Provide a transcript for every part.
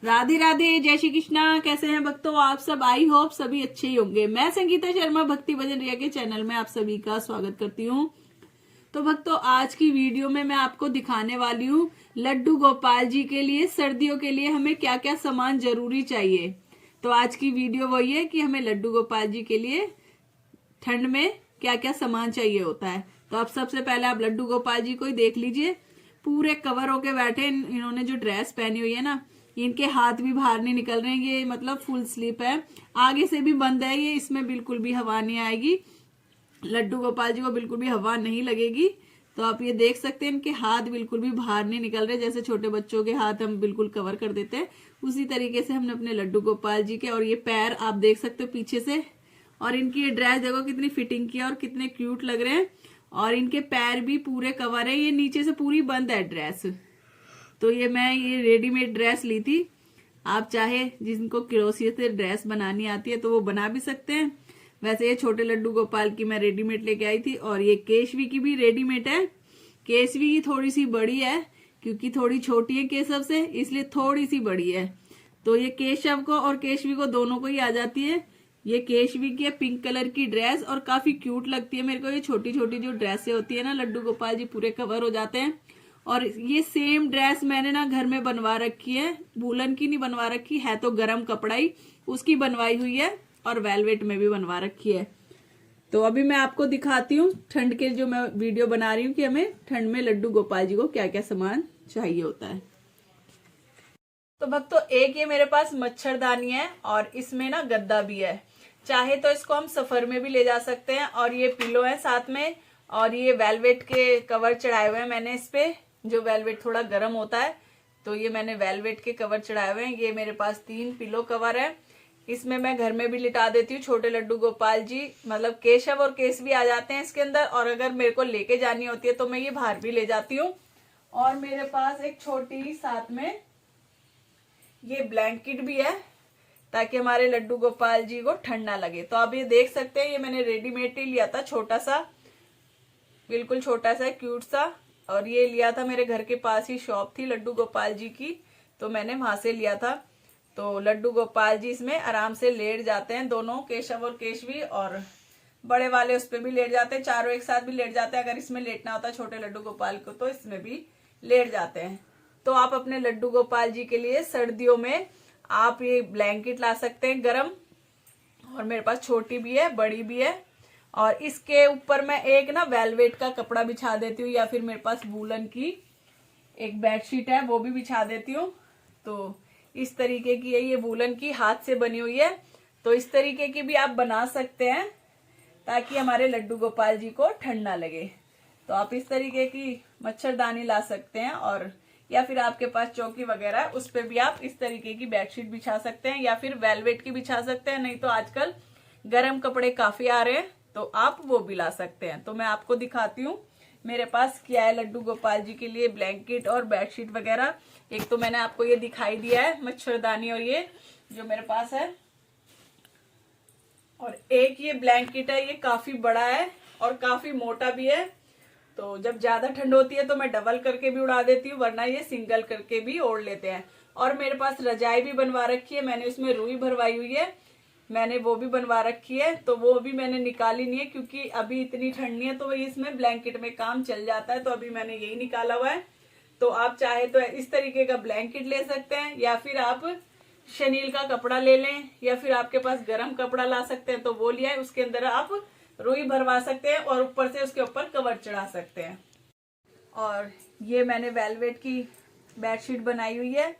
राधे राधे, जय श्री कृष्णा। कैसे हैं भक्तों आप सब? आई होप सभी अच्छे ही होंगे। मैं संगीता शर्मा भक्ति भजन रिया के चैनल में आप सभी का स्वागत करती हूँ। तो भक्तों, आज की वीडियो में मैं आपको दिखाने वाली हूँ लड्डू गोपाल जी के लिए सर्दियों के लिए हमें क्या क्या सामान जरूरी चाहिए। तो आज की वीडियो वही है कि हमें लड्डू गोपाल जी के लिए ठंड में क्या क्या सामान चाहिए होता है। तो अब सबसे पहले आप लड्डू गोपाल जी को ही देख लीजिए। पूरे कवर होके बैठे। इन्होंने जो ड्रेस पहनी हुई है ना, इनके हाथ भी बाहर नहीं निकल रहे हैं। ये मतलब फुल स्लीप है, आगे से भी बंद है ये, इसमें बिल्कुल भी हवा नहीं आएगी। लड्डू गोपाल जी को बिल्कुल भी हवा नहीं लगेगी। तो आप ये देख सकते हैं इनके हाथ बिल्कुल भी बाहर नहीं निकल रहे। जैसे छोटे बच्चों के हाथ हम बिल्कुल कवर कर देते हैं, उसी तरीके से हमने अपने लड्डू गोपाल जी के। और ये पैर आप देख सकते हो पीछे से। और इनकी ये ड्रेस देखो कितनी फिटिंग की है और कितने क्यूट लग रहे हैं। और इनके पैर भी पूरे कवर है, ये नीचे से पूरी बंद है ड्रेस। तो मैं रेडीमेड ड्रेस ली थी। आप चाहे जिनको क्रोशिया से ड्रेस बनानी आती है तो वो बना भी सकते हैं। वैसे ये छोटे लड्डू गोपाल की मैं रेडीमेड लेके आई थी। और ये केशवी की भी रेडीमेड है। केशवी की थोड़ी सी बड़ी है क्योंकि थोड़ी छोटी है केशव से, इसलिए थोड़ी सी बड़ी है। तो ये केशव को और केशवी को दोनों को ही आ जाती है। ये केशवी की है पिंक कलर की ड्रेस और काफी क्यूट लगती है मेरे को। ये छोटी छोटी जो ड्रेसें होती है ना, लड्डू गोपाल जी पूरे कवर हो जाते हैं। और ये सेम ड्रेस मैंने ना घर में बनवा रखी है। वूलन की नहीं बनवा रखी है, तो गरम कपड़ा ही उसकी बनवाई हुई है। और वेलवेट में भी बनवा रखी है। तो अभी मैं आपको दिखाती हूँ ठंड के जो मैं वीडियो बना रही हूँ कि हमें ठंड में लड्डू गोपाल जी को क्या क्या सामान चाहिए होता है। तो भक्तों, एक ये मेरे पास मच्छरदानी है और इसमें ना गद्दा भी है। चाहे तो इसको हम सफर में भी ले जा सकते हैं। और ये पिलो है साथ में। और ये वेलवेट के कवर चढ़ाए हुए हैं मैंने इस पे। जो वेलवेट थोड़ा गर्म होता है, तो ये मैंने वेलवेट के कवर चढ़ाए हुए हैं। ये मेरे पास 3 पिलो कवर है। इसमें मैं घर में भी लिटा देती हूँ छोटे लड्डू गोपाल जी। मतलब केशव और केशवी आ जाते हैं इसके अंदर। और अगर मेरे को लेके जानी होती है तो मैं ये बाहर भी ले जाती हूँ। और मेरे पास एक छोटी साथ में ये ब्लैंकेट भी है, ताकि हमारे लड्डू गोपाल जी को ठंड ना लगे। तो आप ये देख सकते हैं, ये मैंने रेडीमेड ही लिया था, छोटा सा, बिल्कुल छोटा सा क्यूट सा। और ये लिया था मेरे घर के पास ही शॉप थी लड्डू गोपाल जी की, तो मैंने वहां से लिया था। तो लड्डू गोपाल जी इसमें आराम से लेट जाते हैं, दोनों केशव और केशवी। और बड़े वाले उस पर भी लेट जाते हैं, चारों एक साथ भी लेट जाते हैं। अगर इसमें लेटना होता है छोटे लड्डू गोपाल को तो इसमें भी लेट जाते हैं। तो आप अपने लड्डू गोपाल जी के लिए सर्दियों में आप ये ब्लैंकेट ला सकते हैं गरम। और मेरे पास छोटी भी है, बड़ी भी है। और इसके ऊपर मैं एक ना वेलवेट का कपड़ा बिछा देती हूँ, या फिर मेरे पास वूलन की एक बेडशीट है वो भी बिछा देती हूँ। तो इस तरीके की है, ये वूलन की हाथ से बनी हुई है। तो इस तरीके की भी आप बना सकते हैं ताकि हमारे लड्डू गोपाल जी को ठंड ना लगे। तो आप इस तरीके की मच्छरदानी ला सकते हैं। और या फिर आपके पास चौकी वगैरह है उस पर भी आप इस तरीके की बेडशीट बिछा सकते हैं, या फिर वेलवेट की बिछा सकते हैं। नहीं तो आजकल गर्म कपड़े काफी आ रहे हैं, तो आप वो भी ला सकते हैं। तो मैं आपको दिखाती हूँ मेरे पास क्या है लड्डू गोपाल जी के लिए ब्लैंकेट और बेडशीट वगैरह। एक तो मैंने आपको ये दिखाई दिया है मच्छरदानी, और ये जो मेरे पास है। और एक ये ब्लैंकेट है, ये काफी बड़ा है और काफी मोटा भी है। तो जब ज्यादा ठंड होती है तो मैं डबल करके भी उड़ा देती हूँ, वरना ये सिंगल करके भी ओढ़ लेते हैं। और मेरे पास रजाई भी बनवा रखी है, मैंने उसमें रुई भरवाई हुई है, मैंने वो भी बनवा रखी है। तो वो भी मैंने निकाली नहीं है क्योंकि अभी इतनी ठंड नहीं है, तो इसमें ब्लैंकेट में काम चल जाता है। तो अभी मैंने यही निकाला हुआ है। तो आप चाहे तो इस तरीके का ब्लैंकेट ले सकते हैं, या फिर आप शनील का कपड़ा ले लें, या फिर आपके पास गर्म कपड़ा ला सकते हैं तो वो लिया है। उसके अंदर आप रुई भरवा सकते हैं और ऊपर से उसके ऊपर कवर चढ़ा सकते हैं। और ये मैंने वेलवेट की बेडशीट बनाई हुई है।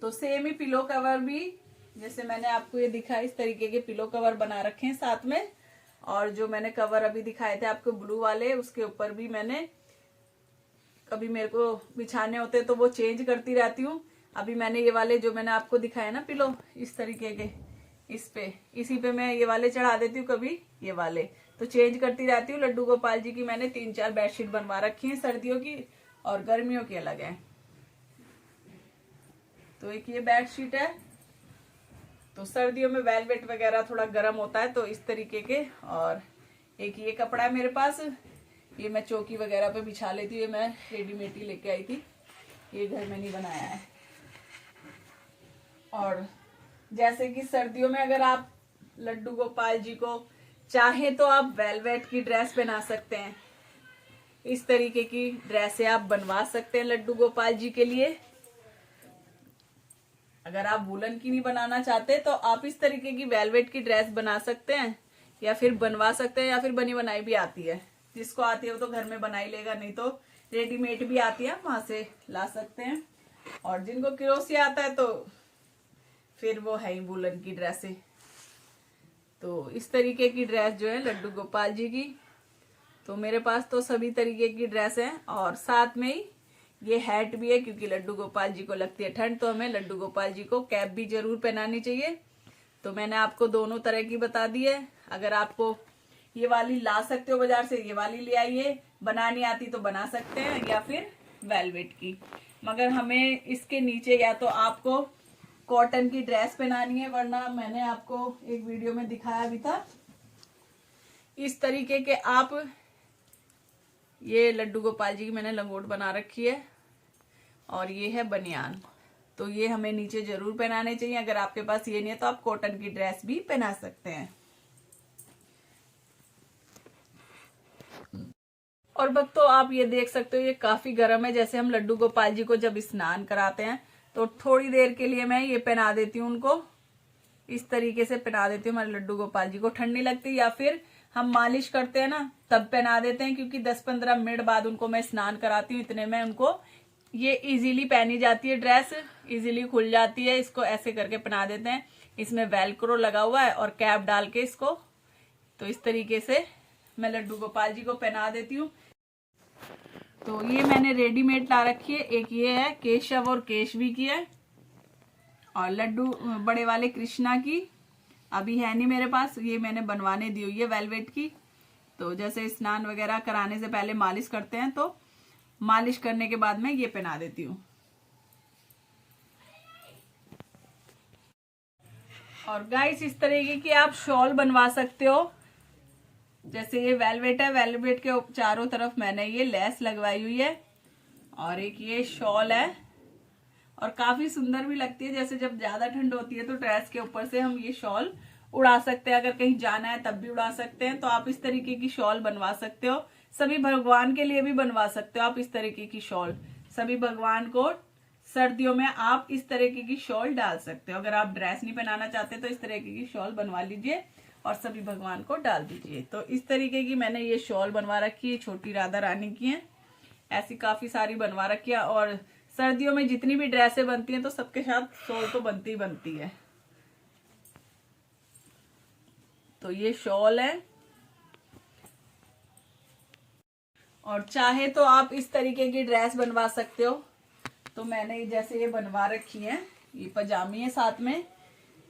तो सेम ही पिलो कवर भी, जैसे मैंने आपको ये दिखाया, इस तरीके के पिलो कवर बना रखे हैं साथ में। और जो मैंने कवर अभी दिखाए थे आपको ब्लू वाले, उसके ऊपर भी मैंने कभी मेरे को बिछाने होते तो वो चेंज करती रहती हूँ। अभी मैंने ये वाले जो मैंने आपको दिखाए ना पिलो इस तरीके के, इसी पे मैं ये वाले चढ़ा देती हूँ, कभी ये वाले, तो चेंज करती रहती हूँ। लड्डू गोपाल जी की मैंने 3-4 बेडशीट बनवा रखी है, सर्दियों की और गर्मियों की अलग है। तो एक ये बेडशीट है। तो सर्दियों में वेलवेट वगैरह थोड़ा गर्म होता है, तो इस तरीके के। और एक ये कपड़ा है मेरे पास, ये मैं चौकी वगैरह पे बिछा लेती हूँ। ये मैं रेडीमेड ही लेके आई थी, ये घर में नहीं बनाया है। और जैसे कि सर्दियों में अगर आप लड्डू गोपाल जी को चाहे तो आप वेलवेट की ड्रेस बना सकते हैं। इस तरीके की ड्रेसें आप बनवा सकते हैं लड्डू गोपाल जी के लिए। अगर आप वुलन की नहीं बनाना चाहते तो आप इस तरीके की वेलवेट की ड्रेस बना सकते हैं, या फिर बनवा सकते हैं, या फिर बनी बनाई भी आती है। जिसको आती है वो तो घर में बनाई लेगा, नहीं तो रेडीमेड भी आती है, वहां से ला सकते हैं। और जिनको क्रोशिया आता है तो फिर वो है ही वुलन की ड्रेसें। तो इस तरीके की ड्रेस जो है लड्डू गोपाल जी की, तो मेरे पास तो सभी तरीके की ड्रेस है। और साथ में ही ये हैट भी है, क्योंकि लड्डू गोपाल जी को लगती है ठंड, तो हमें लड्डू गोपाल जी को कैप भी जरूर पहनानी चाहिए। तो मैंने आपको दोनों तरह की बता दी है। अगर आपको ये वाली ला सकते हो बाजार से, ये वाली ले आइए। बनानी आती तो बना सकते हैं, या फिर वेलवेट की। मगर हमें इसके नीचे या तो आपको कॉटन की ड्रेस पहनानी है, वरना मैंने आपको एक वीडियो में दिखाया भी था, इस तरीके के आप ये लड्डू गोपाल जी की मैंने लंगोट बना रखी है, और ये है बनियान। तो ये हमें नीचे जरूर पहनाने चाहिए। अगर आपके पास ये नहीं है तो आप कॉटन की ड्रेस भी पहना सकते हैं। और भक्तों आप ये देख सकते हो, ये काफी गर्म है। जैसे हम लड्डू गोपाल जी को जब स्नान कराते हैं तो थोड़ी देर के लिए मैं ये पहना देती हूँ उनको, इस तरीके से पहना देती हूँ। हमारे लड्डू गोपाल जी को ठंड नहीं लगती, या फिर हम मालिश करते हैं ना तब पहना देते हैं, क्योंकि 10-15 मिनट बाद उनको मैं स्नान कराती हूँ। इतने में उनको ये इजीली पहनी जाती है, ड्रेस इजीली खुल जाती है। इसको ऐसे करके पहना देते हैं। इसमें वेलक्रो लगा हुआ है और कैप डाल के इसको, तो इस तरीके से मैं लड्डू गोपाल जी को पहना देती हूँ। तो ये मैंने रेडीमेड ला रखी है। एक ये है केशव और केशवी की है, और लड्डू बड़े वाले कृष्णा की अभी है नहीं मेरे पास, ये मैंने बनवाने दी हुई है वेलवेट की। तो जैसे स्नान वगैरह कराने से पहले मालिश करते हैं, तो मालिश करने के बाद मैं ये पहना देती हूँ। और गाइस इस तरीके की आप शॉल बनवा सकते हो। जैसे ये वेलवेट है, वेलवेट के चारों तरफ मैंने ये लेस लगवाई हुई है, और एक ये शॉल है, और काफी सुंदर भी लगती है। जैसे जब ज्यादा ठंड होती है तो ड्रेस के ऊपर से हम ये शॉल उड़ा सकते हैं। अगर कहीं जाना है तब भी उड़ा सकते हैं। तो आप इस तरीके की शॉल बनवा सकते हो। सभी भगवान के लिए भी बनवा सकते हो आप इस तरीके की शॉल। सभी भगवान को सर्दियों में आप इस तरीके की शॉल डाल सकते हो। अगर आप ड्रेस नहीं पहनाना चाहते तो इस तरीके की शॉल बनवा लीजिए और सभी भगवान को डाल दीजिए। तो इस तरीके की मैंने ये शॉल बनवा रखी है, छोटी राधा रानी की है। ऐसी काफी सारी बनवा रखी है। और सर्दियों में जितनी भी ड्रेसें बनती हैं तो सबके साथ शॉल तो बनती ही बनती है। तो ये शॉल है, और चाहे तो आप इस तरीके की ड्रेस बनवा सकते हो। तो मैंने जैसे ये बनवा रखी है, ये पजामी है, साथ में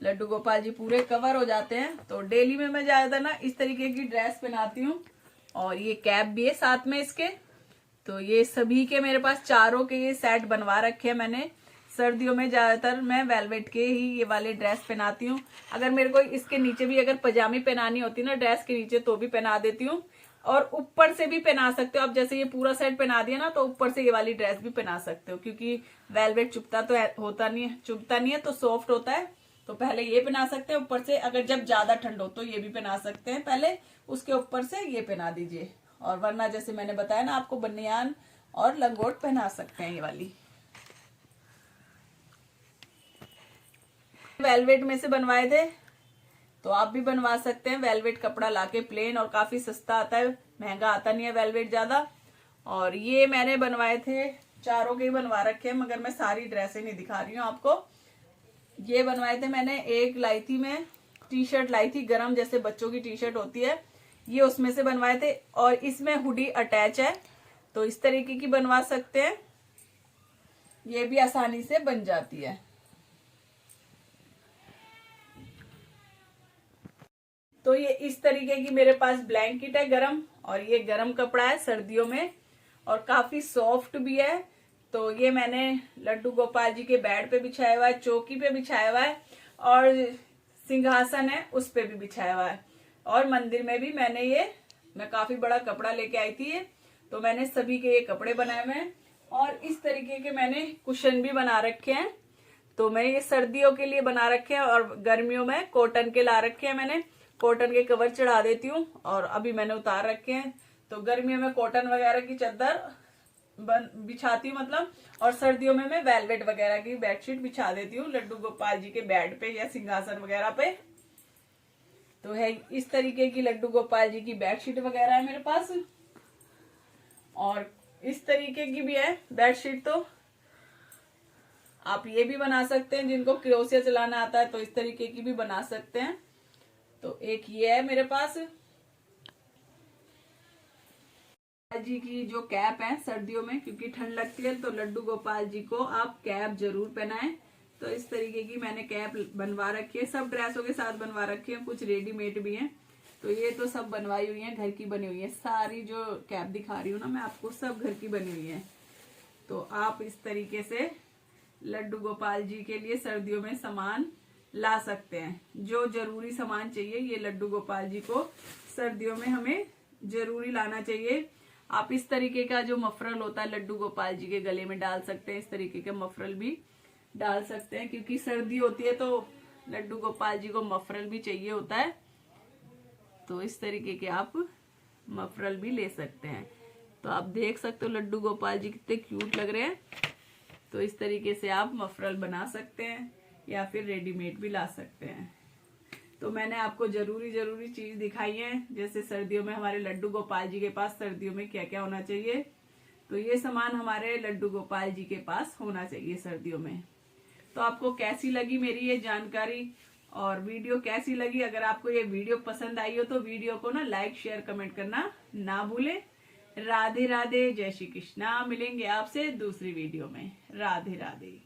लड्डू गोपाल जी पूरे कवर हो जाते हैं। तो डेली में मैं ज्यादा ना इस तरीके की ड्रेस पहनाती हूँ, और ये कैप भी है साथ में इसके। तो ये सभी के मेरे पास चारों के ये सेट बनवा रखे हैं मैंने। सर्दियों में ज्यादातर मैं वेलवेट के ही ये वाले ड्रेस पहनाती हूँ। अगर मेरे को इसके नीचे भी अगर पजामी पहनानी होती है ना ड्रेस के नीचे, तो भी पहना देती हूँ। और ऊपर से भी पहना सकते हो आप। जैसे ये पूरा सेट पहना दिया ना, तो ऊपर से ये वाली ड्रेस भी पहना सकते हो, क्योंकि वेलवेट चुभता तो होता नहीं है, चुभता नहीं है, तो सॉफ्ट होता है। तो पहले ये पहना सकते हैं ऊपर से। अगर जब ज्यादा ठंड हो तो ये भी पहना सकते हैं पहले, उसके ऊपर से ये पहना दीजिए। और वरना जैसे मैंने बताया ना आपको, बनियान और लंगोट पहना सकते हैं ये वाली। वेलवेट में से बनवाए थे, तो आप भी बनवा सकते हैं। वेलवेट कपड़ा लाके प्लेन, और काफी सस्ता आता है, महंगा आता नहीं है वेलवेट ज्यादा। और ये मैंने बनवाए थे, चारों के ही बनवा रखे हैं, मगर मैं सारी ड्रेसें नहीं दिखा रही हूँ आपको। ये बनवाए थे मैंने, एक लाई थी मैं टी शर्ट लाई थी गरम, जैसे बच्चों की टी शर्ट होती है, ये उसमें से बनवाए थे। और इसमें हुडी अटैच है, तो इस तरीके की बनवा सकते हैं। ये भी आसानी से बन जाती है। तो ये इस तरीके की मेरे पास ब्लैंकेट है गरम, और ये गरम कपड़ा है सर्दियों में, और काफी सॉफ्ट भी है। तो ये मैंने लड्डू गोपाल जी के बेड पे बिछाया हुआ है, चौकी पे बिछाया हुआ है, और सिंहासन है उस पे भी बिछाया हुआ है। और मंदिर में भी मैं काफी बड़ा कपड़ा लेके आई थी, तो मैंने सभी के ये कपड़े बनाए हुए हैं। और इस तरीके के मैंने कुशन भी बना रखे हैं। तो मैं ये सर्दियों के लिए बना रखे हैं और गर्मियों में कॉटन के ला रखे हैं। मैंने कॉटन के कवर चढ़ा देती हूँ और अभी मैंने उतार रखे हैं। तो गर्मियों में कॉटन वगैरह की चादर बिछाती हूँ मतलब, और सर्दियों में मैं वेलवेट वगैरह की बेडशीट बिछा देती हूँ लड्डू गोपाल जी के बेड पे या सिंहासन वगैरह पे। तो है इस तरीके की लड्डू गोपाल जी की बेडशीट वगैरह है मेरे पास, और इस तरीके की भी है बेडशीट। तो आप ये भी बना सकते हैं, जिनको क्रोशिया चलाना आता है तो इस तरीके की भी बना सकते हैं। तो एक ये है मेरे पास जी की जो कैप है सर्दियों में, क्योंकि ठंड लगती है तो लड्डू गोपाल जी को आप कैप जरूर पहनाएं। तो इस तरीके की मैंने कैप बनवा रखी है, सब ड्रेसों के साथ बनवा रखी है, कुछ रेडीमेड भी हैं। तो ये तो सब बनवाई हुई है, घर की बनी हुई है। सारी जो कैप दिखा रही हूँ ना मैं आपको, सब घर की बनी हुई है। तो आप इस तरीके से लड्डू गोपाल जी के लिए सर्दियों में सामान ला सकते हैं। जो जरूरी सामान चाहिए ये लड्डू गोपाल जी को सर्दियों में हमें जरूरी लाना चाहिए। आप इस तरीके का जो मफरल होता है लड्डू गोपाल जी के गले में डाल सकते हैं, इस तरीके के मफरल भी डाल सकते हैं, क्योंकि सर्दी होती है तो लड्डू गोपाल जी को मफरल भी चाहिए होता है। तो इस तरीके के आप मफरल भी ले सकते हैं। तो आप देख सकते हो लड्डू गोपाल जी कितने क्यूट लग रहे हैं। तो इस तरीके से आप मफरल बना सकते हैं या फिर रेडीमेड भी ला सकते हैं। तो मैंने आपको जरूरी चीज दिखाई है, जैसे सर्दियों में हमारे लड्डू गोपाल जी के पास सर्दियों में क्या क्या होना चाहिए। तो ये सामान हमारे लड्डू गोपाल जी के पास होना चाहिए सर्दियों में। तो आपको कैसी लगी मेरी ये जानकारी और वीडियो कैसी लगी? अगर आपको ये वीडियो पसंद आई हो तो वीडियो को ना लाइक शेयर कमेंट करना ना भूलें। राधे राधे, जय श्री कृष्णा। मिलेंगे आपसे दूसरी वीडियो में। राधे राधे।